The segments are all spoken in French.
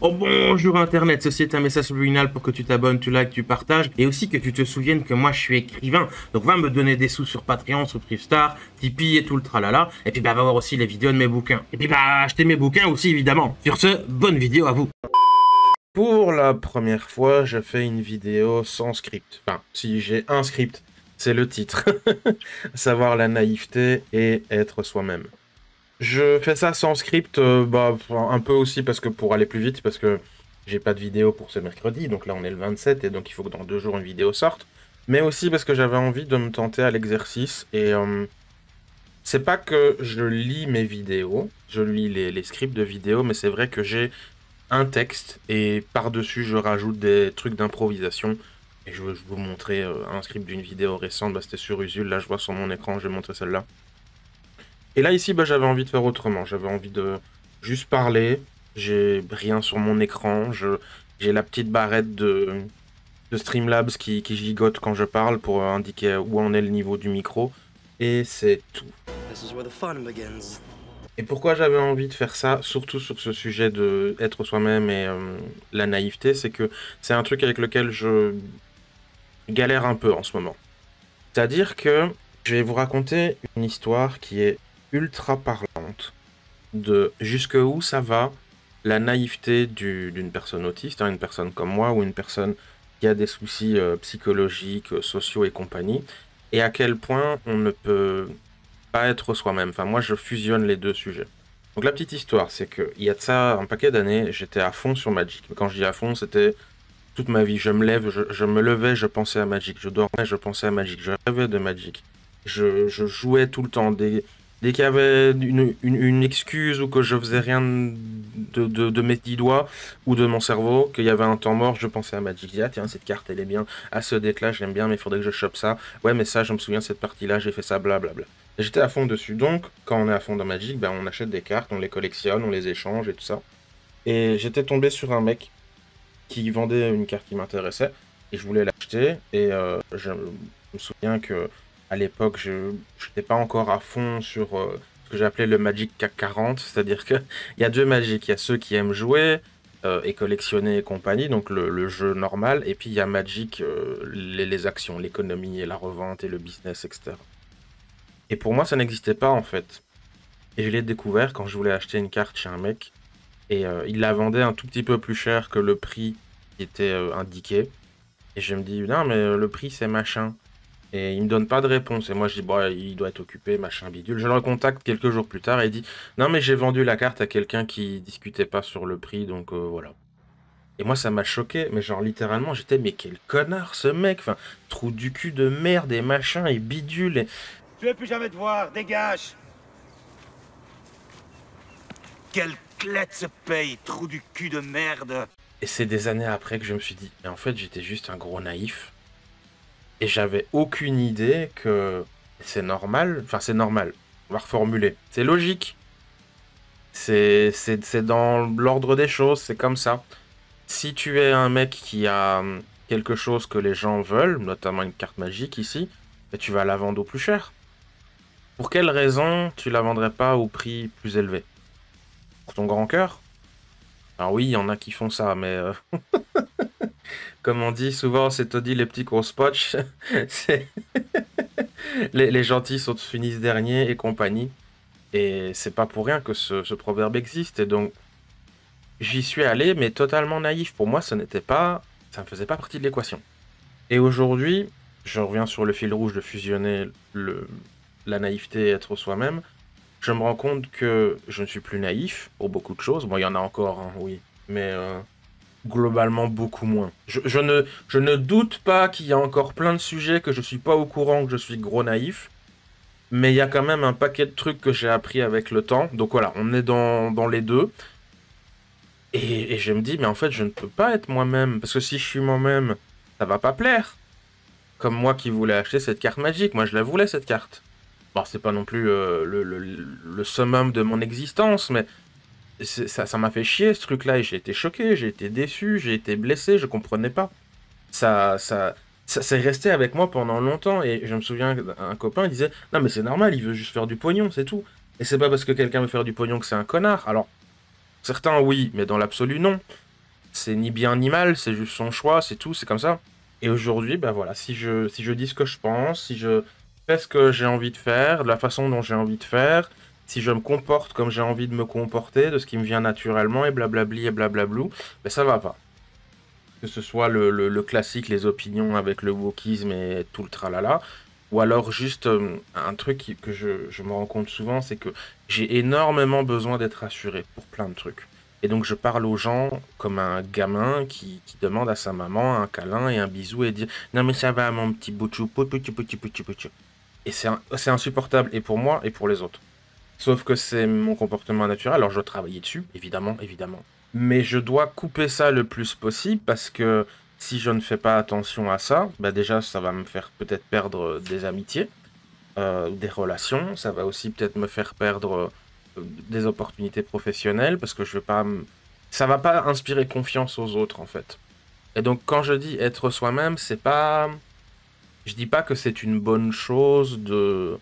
Oh bonjour Internet, ceci est un message subliminal pour que tu t'abonnes, tu likes, tu partages et aussi que tu te souviennes que moi je suis écrivain. Donc va me donner des sous sur Patreon, sur Privstar, Tipeee et tout le tralala. Et puis bah va voir aussi les vidéos de mes bouquins. Et puis bah acheter mes bouquins aussi évidemment. Sur ce, bonne vidéo à vous. Pour la première fois, je fais une vidéo sans script. Enfin, si j'ai un script, c'est le titre. Savoir la naïveté et être soi-même. Je fais ça sans script, un peu aussi parce que pour aller plus vite, parce que j'ai pas de vidéo pour ce mercredi, donc là on est le 27, et donc il faut que dans 2 jours une vidéo sorte. Mais aussi parce que j'avais envie de me tenter à l'exercice, et c'est pas que je lis mes vidéos, je lis les scripts de vidéos, mais c'est vrai que j'ai un texte et par-dessus je rajoute des trucs d'improvisation. Et je vais vous montrer un script d'une vidéo récente, c'était sur Usul, là je vois sur mon écran, je vais montrer celle-là. Et là ici j'avais envie de faire autrement, j'avais envie de juste parler, j'ai rien sur mon écran, j'ai la petite barrette de Streamlabs qui gigote quand je parle pour indiquer où en est le niveau du micro, et c'est tout. Et pourquoi j'avais envie de faire ça, surtout sur ce sujet de être soi-même et la naïveté, c'est que c'est un truc avec lequel je galère un peu en ce moment. C'est-à-dire que je vais vous raconter une histoire qui est ultra parlante de jusqu'où ça va la naïveté d'une personne autiste, hein, une personne comme moi ou une personne qui a des soucis psychologiques, sociaux et compagnie, et à quel point on ne peut pas être soi-même. Enfin, moi, je fusionne les deux sujets. Donc la petite histoire, c'est que il y a de ça un paquet d'années, j'étais à fond sur Magic. Mais quand je dis à fond, c'était toute ma vie. Je me levais, je pensais à Magic. Je dormais, je pensais à Magic. Je rêvais de Magic. Je jouais tout le temps. Dès qu'il y avait une excuse ou que je faisais rien de mes 10 doigts ou de mon cerveau, qu'il y avait un temps mort, je pensais à Magic. Je disais, ah tiens, cette carte, elle est bien. Ah, ce deck-là, je l'aime bien, mais il faudrait que je chope ça. Ouais, mais ça, je me souviens, cette partie-là, j'ai fait ça, blablabla. Et j'étais à fond dessus. Donc, quand on est à fond dans Magic, ben, on achète des cartes, on les collectionne, on les échange et tout ça. Et j'étais tombé sur un mec qui vendait une carte qui m'intéressait et je voulais l'acheter. Et je me souviens que à l'époque, je n'étais pas encore à fond sur ce que j'appelais le Magic CAC 40, c'est-à-dire qu'il y a deux Magic. Il y a ceux qui aiment jouer et collectionner et compagnie, donc le jeu normal, et puis il y a Magic, les actions, l'économie et la revente et le business, etc. Et pour moi, ça n'existait pas en fait. Et je l'ai découvert quand je voulais acheter une carte chez un mec. Et il la vendait un tout petit peu plus cher que le prix qui était indiqué. Et je me dis, non, mais le prix, c'est machin. Et il me donne pas de réponse. Et moi, je dis, bon, il doit être occupé, machin bidule. Je le recontacte quelques jours plus tard et il dit, non, mais j'ai vendu la carte à quelqu'un qui discutait pas sur le prix, donc voilà. Et moi, ça m'a choqué, mais genre littéralement, j'étais, mais quel connard ce mec, enfin, trou du cul de merde et machin et bidule. Je veux plus jamais te voir, dégage! Quelle clette se paye, trou du cul de merde! Et c'est des années après que je me suis dit, mais en fait, j'étais juste un gros naïf. Et j'avais aucune idée que c'est normal. Enfin, c'est normal. On va reformuler. C'est logique. C'est dans l'ordre des choses. C'est comme ça. Si tu es un mec qui a quelque chose que les gens veulent, notamment une carte magique ici, ben, tu vas la vendre au plus cher. Pour quelle raison tu la vendrais pas au prix plus élevé? Pour ton grand cœur? Alors oui, il y en a qui font ça, mais comme on dit souvent, c'est Toddy les petits gros spotch. C'est les gentils sont finissent derniers et compagnie. Et c'est pas pour rien que ce proverbe existe. Et donc, j'y suis allé, mais totalement naïf. Pour moi, ça n'était pas, ça ne faisait pas partie de l'équation. Et aujourd'hui, je reviens sur le fil rouge de fusionner la naïveté et être soi-même. Je me rends compte que je ne suis plus naïf pour beaucoup de choses. Bon, il y en a encore, hein, oui. Mais globalement beaucoup moins. Je ne doute pas qu'il y a encore plein de sujets que je suis pas au courant, que je suis gros naïf, mais il y a quand même un paquet de trucs que j'ai appris avec le temps. Donc voilà, on est dans les deux. Et je me dis, mais en fait, je ne peux pas être moi-même, parce que si je suis moi-même, ça va pas plaire. Comme moi qui voulais acheter cette carte magique, moi je la voulais cette carte. Bon, c'est pas non plus le summum de mon existence, mais ça m'a fait chier ce truc-là et j'ai été choqué, j'ai été déçu, j'ai été blessé, je comprenais pas. Ça s'est resté avec moi pendant longtemps et je me souviens qu'un copain il disait non mais c'est normal, il veut juste faire du pognon, c'est tout. Et c'est pas parce que quelqu'un veut faire du pognon que c'est un connard. Alors certains oui, mais dans l'absolu non. c'est ni bien ni mal, c'est juste son choix, c'est tout, c'est comme ça. Et aujourd'hui, bah voilà, si je dis ce que je pense, si je fais ce que j'ai envie de faire, de la façon dont j'ai envie de faire, si je me comporte comme j'ai envie de me comporter, de ce qui me vient naturellement, et blablabli et blablablou, ben ça va pas. Que ce soit le classique, les opinions avec le wokisme et tout le tralala, ou alors juste un truc que je me rends compte souvent, c'est que j'ai énormément besoin d'être assuré pour plein de trucs. Et donc je parle aux gens comme un gamin qui demande à sa maman un câlin et un bisou et dit «Non mais ça va mon petit boutchou, poutou, poutou, poutou, poutou.» Et c'est insupportable, et pour moi et pour les autres. Sauf que c'est mon comportement naturel, alors je dois travailler dessus, évidemment, évidemment. Mais je dois couper ça le plus possible parce que si je ne fais pas attention à ça, bah déjà ça va me faire peut-être perdre des amitiés, des relations, ça va aussi peut-être me faire perdre des opportunités professionnelles parce que je vais pas ça va pas inspirer confiance aux autres en fait. Et donc quand je dis être soi-même, c'est pas je dis pas que c'est une bonne chose de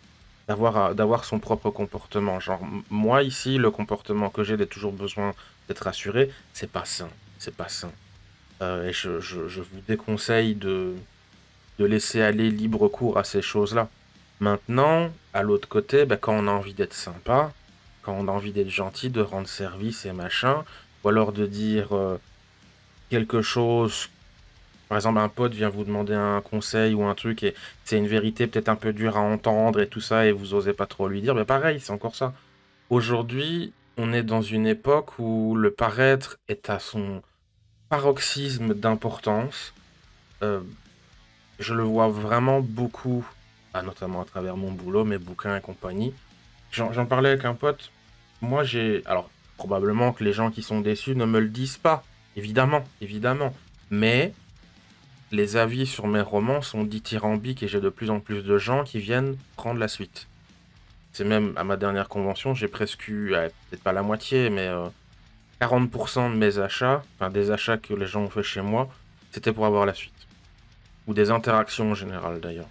d'avoir son propre comportement. Genre, moi, ici, le comportement que j'ai d'être toujours besoin d'être assuré, c'est pas sain. C'est pas sain. Et je vous déconseille de laisser aller libre cours à ces choses-là. Maintenant, à l'autre côté, bah, quand on a envie d'être sympa, quand on a envie d'être gentil, de rendre service et machin, ou alors de dire quelque chose. Par exemple, un pote vient vous demander un conseil ou un truc et c'est une vérité peut-être un peu dure à entendre et tout ça et vous osez pas trop lui dire, mais pareil, c'est encore ça. Aujourd'hui, on est dans une époque où le paraître est à son paroxysme d'importance. Euh, je le vois vraiment beaucoup, notamment à travers mon boulot, mes bouquins et compagnie. J'en parlais avec un pote. Moi, Alors, probablement que les gens qui sont déçus ne me le disent pas. Évidemment, évidemment. Mais les avis sur mes romans sont dithyrambiques et j'ai de plus en plus de gens qui viennent prendre la suite. C'est même à ma dernière convention, j'ai presque eu, peut-être pas la moitié, mais 40% de mes achats, enfin des achats que les gens ont fait chez moi, c'était pour avoir la suite. Ou des interactions en général d'ailleurs.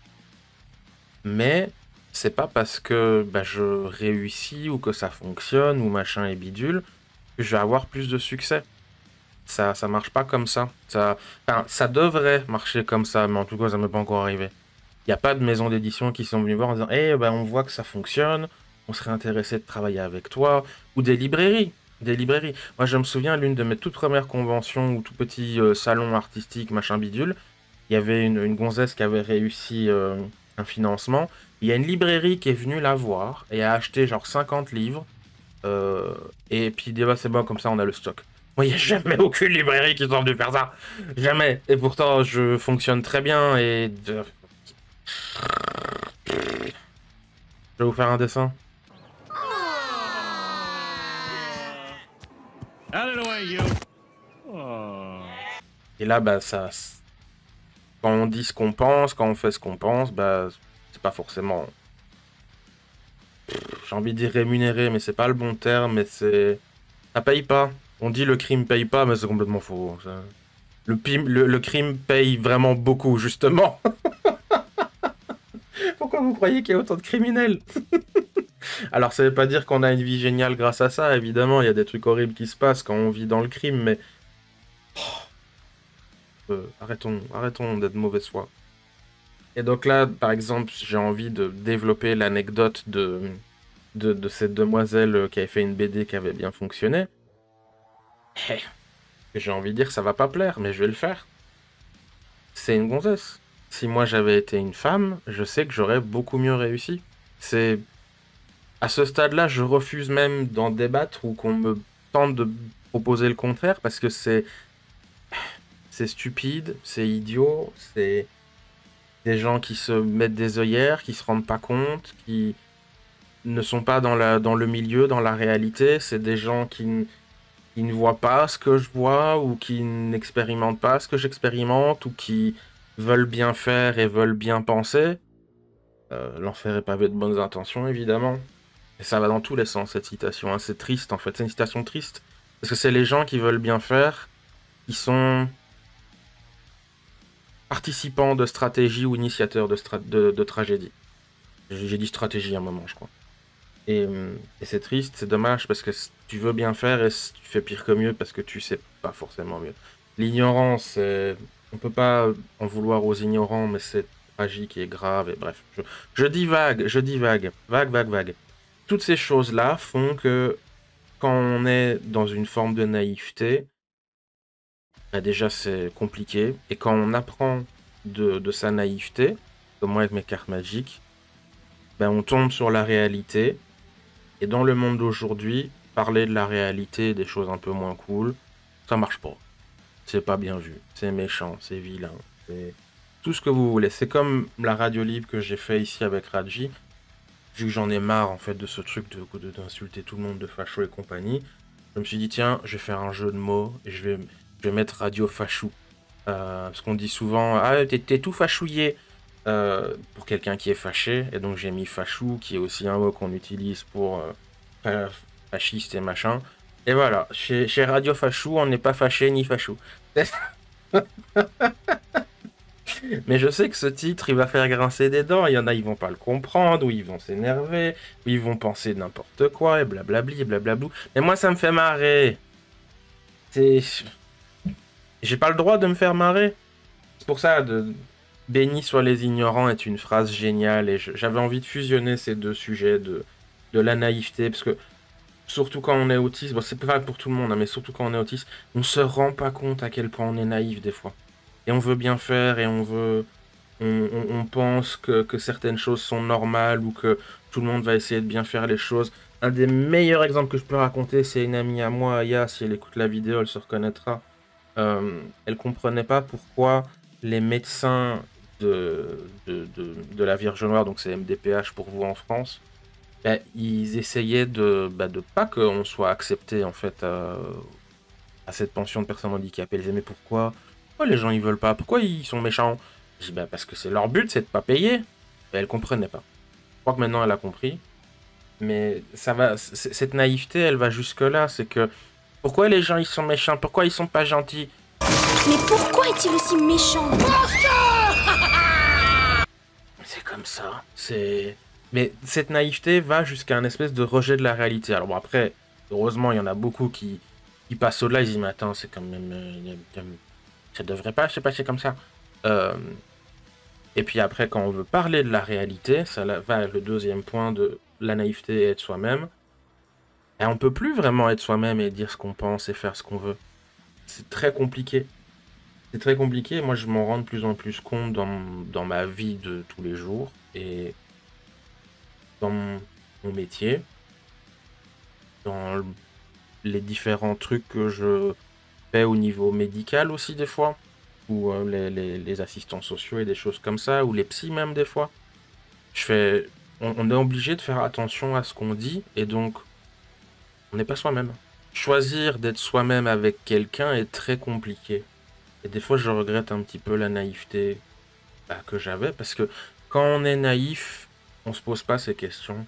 Mais c'est pas parce que bah, je réussis ou que ça fonctionne ou machin et bidule que je vais avoir plus de succès. Ça marche pas comme ça. Enfin, ça devrait marcher comme ça, mais en tout cas, ça m'est pas encore arrivé. Il n'y a pas de maison d'édition qui sont venus voir en disant «Eh ben, on voit que ça fonctionne, on serait intéressé de travailler avec toi.» Ou des librairies. Des librairies. Moi, je me souviens, l'une de mes toutes premières conventions ou tout petit salon artistique, machin bidule, il y avait une gonzesse qui avait réussi un financement. Il y a une librairie qui est venue la voir et a acheté genre 50 livres. Et puis il dit «Bah, c'est bon, comme ça, on a le stock.» Moi, il n'y a jamais aucune librairie qui sont venue faire ça. Jamais. Et pourtant, je fonctionne très bien et... Je vais vous faire un dessin. Et là, bah, ça... Quand on dit ce qu'on pense, quand on fait ce qu'on pense, bah, c'est pas forcément... J'ai envie de dire rémunéré, mais c'est pas le bon terme, mais c'est... Ça paye pas. On dit le crime paye pas, mais c'est complètement faux. Le crime paye vraiment beaucoup, justement. Pourquoi vous croyez qu'il y a autant de criminels? Alors, ça veut pas dire qu'on a une vie géniale grâce à ça, évidemment. Il y a des trucs horribles qui se passent quand on vit dans le crime, mais... arrêtons d'être mauvaise foi. Et donc là, par exemple, j'ai envie de développer l'anecdote de cette demoiselle qui avait fait une BD qui avait bien fonctionné. J'ai envie de dire, ça va pas plaire, mais je vais le faire. C'est une gonzesse. Si moi j'avais été une femme, je sais que j'aurais beaucoup mieux réussi. C'est... À ce stade-là, je refuse même d'en débattre ou qu'on me tente de proposer le contraire parce que c'est stupide, c'est idiot, c'est des gens qui se mettent des œillères, qui se rendent pas compte, qui ne sont pas dans le milieu, dans la réalité. C'est des gens qui ne voient pas ce que je vois ou qui n'expérimentent pas ce que j'expérimente ou qui veulent bien faire et veulent bien penser. L'enfer est pavé de bonnes intentions, évidemment. Et ça va dans tous les sens, cette citation. Hein. C'est triste, en fait. C'est une citation triste. Parce que c'est les gens qui veulent bien faire, qui sont participants de stratégie ou initiateurs de tragédie. J'ai dit stratégie à un moment, je crois. Et c'est triste, c'est dommage, parce que tu veux bien faire et tu fais pire que mieux parce que tu sais pas forcément mieux. L'ignorance, on peut pas en vouloir aux ignorants, mais c'est tragique et grave, et bref. Je divague, vague. Toutes ces choses-là font que quand on est dans une forme de naïveté, bah déjà c'est compliqué, et quand on apprend de sa naïveté, comme moi avec mes cartes magiques, ben on tombe sur la réalité. Et dans le monde d'aujourd'hui, parler de la réalité, des choses un peu moins cool, ça marche pas. C'est pas bien vu, c'est méchant, c'est vilain, c'est tout ce que vous voulez. C'est comme la radio libre que j'ai fait ici avec Raji. Vu que j'en ai marre en fait de ce truc d'insulter tout le monde, de facho et compagnie, je me suis dit tiens, je vais faire un jeu de mots et je vais mettre radio fachou. Parce qu'on dit souvent ah t'es tout fachouillé pour quelqu'un qui est fâché, et donc j'ai mis fachou qui est aussi un mot qu'on utilise pour fasciste et machin. Et voilà, chez Radio Fachou, on n'est pas fâché ni fachou. Mais je sais que ce titre, il va faire grincer des dents. Il y en a, ils vont pas le comprendre, ou ils vont s'énerver, ou ils vont penser n'importe quoi, et blablabli, et blablablou. Mais moi, ça me fait marrer. J'ai pas le droit de me faire marrer. C'est pour ça, béni soient les ignorants est une phrase géniale, et j'avais envie de fusionner ces deux sujets de la naïveté, parce que surtout quand on est autiste, bon, c'est pas pour tout le monde, hein, mais surtout quand on est autiste, on se rend pas compte à quel point on est naïf des fois. Et on veut bien faire, et on pense que certaines choses sont normales, ou que tout le monde va essayer de bien faire les choses. Un des meilleurs exemples que je peux raconter, c'est une amie à moi, Aya, si elle écoute la vidéo, elle se reconnaîtra. Elle comprenait pas pourquoi les médecins de la Vierge Noire, donc c'est MDPH pour vous en France, bah, ils essayaient de pas qu'on soit accepté en fait à cette pension de personnes handicapées. Ils disaient mais pourquoi les gens ils veulent pas? Pourquoi ils sont méchants? Je dis bah parce que c'est leur but, c'est de pas payer. Et elle comprenait pas. Je crois que maintenant elle a compris. Mais ça va, cette naïveté, elle va jusque là, c'est que pourquoi les gens ils sont méchants? Pourquoi ils sont pas gentils? Mais pourquoi est-il aussi méchant? C'est comme ça, c'est... Mais cette naïveté va jusqu'à un espèce de rejet de la réalité. Alors bon, après, heureusement, il y en a beaucoup qui passent au-delà, ils disent, mais attends, c'est quand même... ça devrait pas se passer comme ça. Et puis après, quand on veut parler de la réalité, ça va le deuxième point de la naïveté et être soi-même. Et on peut plus vraiment être soi-même et dire ce qu'on pense et faire ce qu'on veut. C'est très compliqué. C'est très compliqué, moi je m'en rends de plus en plus compte dans ma vie de tous les jours et dans mon métier, dans les différents trucs que je fais au niveau médical aussi des fois, ou les assistants sociaux et des choses comme ça, ou les psys même des fois. On est obligé de faire attention à ce qu'on dit, et donc on n'est pas soi-même. Choisir d'être soi-même avec quelqu'un est très compliqué. Et des fois, je regrette un petit peu la naïveté que j'avais, parce que quand on est naïf, on se pose pas ces questions.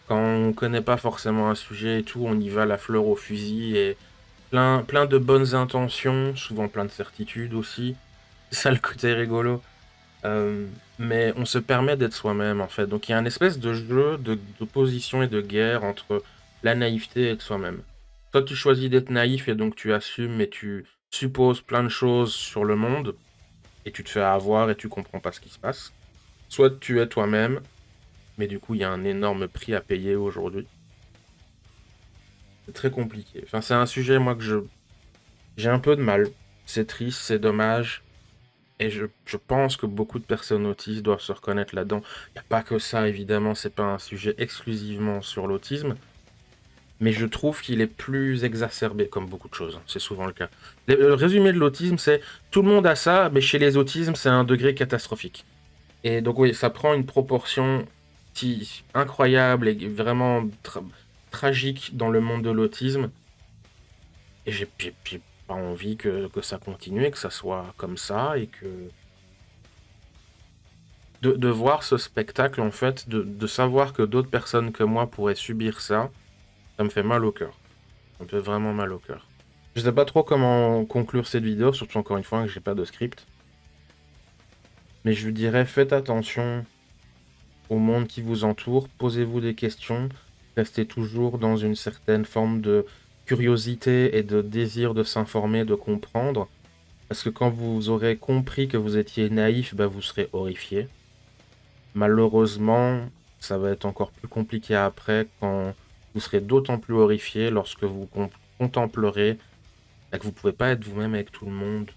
Quand on connaît pas forcément un sujet et tout, on y va la fleur au fusil, et plein de bonnes intentions, souvent plein de certitudes aussi. C'est ça le côté rigolo. Mais on se permet d'être soi-même, en fait. Donc il y a une espèce de jeu d'opposition et de guerre entre la naïveté et être soi-même. Toi, tu choisis d'être naïf et donc tu assumes et tu supposes plein de choses sur le monde et tu te fais avoir et tu comprends pas ce qui se passe. Soit tu es toi-même, mais du coup, il y a un énorme prix à payer aujourd'hui. C'est très compliqué. Enfin, c'est un sujet, moi, que j'ai un peu de mal. C'est triste, c'est dommage. Et je pense que beaucoup de personnes autistes doivent se reconnaître là-dedans. Il n'y a pas que ça, évidemment, c'est pas un sujet exclusivement sur l'autisme. Mais je trouve qu'il est plus exacerbé, comme beaucoup de choses. C'est souvent le cas. Le résumé de l'autisme, c'est tout le monde a ça, mais chez les autismes, c'est un degré catastrophique. Et donc oui, ça prend une proportion incroyable et vraiment tragique dans le monde de l'autisme. Et j'ai pas envie que ça continue, et que ça soit comme ça, et que... De voir ce spectacle, en fait, de savoir que d'autres personnes que moi pourraient subir ça, ça me fait mal au cœur. Ça me fait vraiment mal au cœur. Je sais pas trop comment conclure cette vidéo, surtout encore une fois que j'ai pas de script. Mais je vous dirais, faites attention au monde qui vous entoure, posez-vous des questions, restez toujours dans une certaine forme de curiosité et de désir de s'informer, de comprendre. Parce que quand vous aurez compris que vous étiez naïf, bah, vous serez horrifié. Malheureusement, ça va être encore plus compliqué après quand vous serez d'autant plus horrifié lorsque vous contemplerez que vous pouvez pas être vous-même avec tout le monde.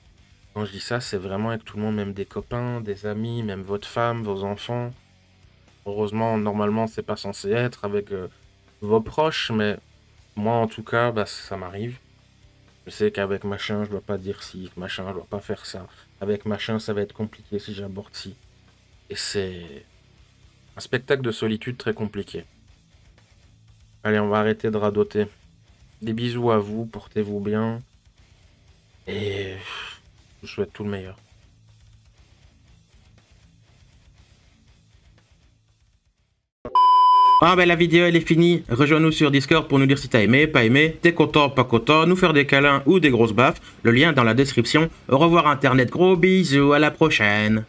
Quand je dis ça, c'est vraiment avec tout le monde, même des copains, des amis, même votre femme, vos enfants. Heureusement, normalement, c'est pas censé être avec vos proches, mais moi, en tout cas, bah, ça m'arrive. Je sais qu'avec machin, je dois pas dire ci, machin, je dois pas faire ça. Avec machin, ça va être compliqué si j'aborde ci. Et c'est un spectacle de solitude très compliqué. Allez, on va arrêter de radoter. Des bisous à vous, portez-vous bien. Et je vous souhaite tout le meilleur. Ah ben la vidéo elle est finie, rejoins-nous sur Discord pour nous dire si t'as aimé, pas aimé, t'es content, pas content, nous faire des câlins ou des grosses baffes, le lien est dans la description. Au revoir internet, gros bisous, à la prochaine.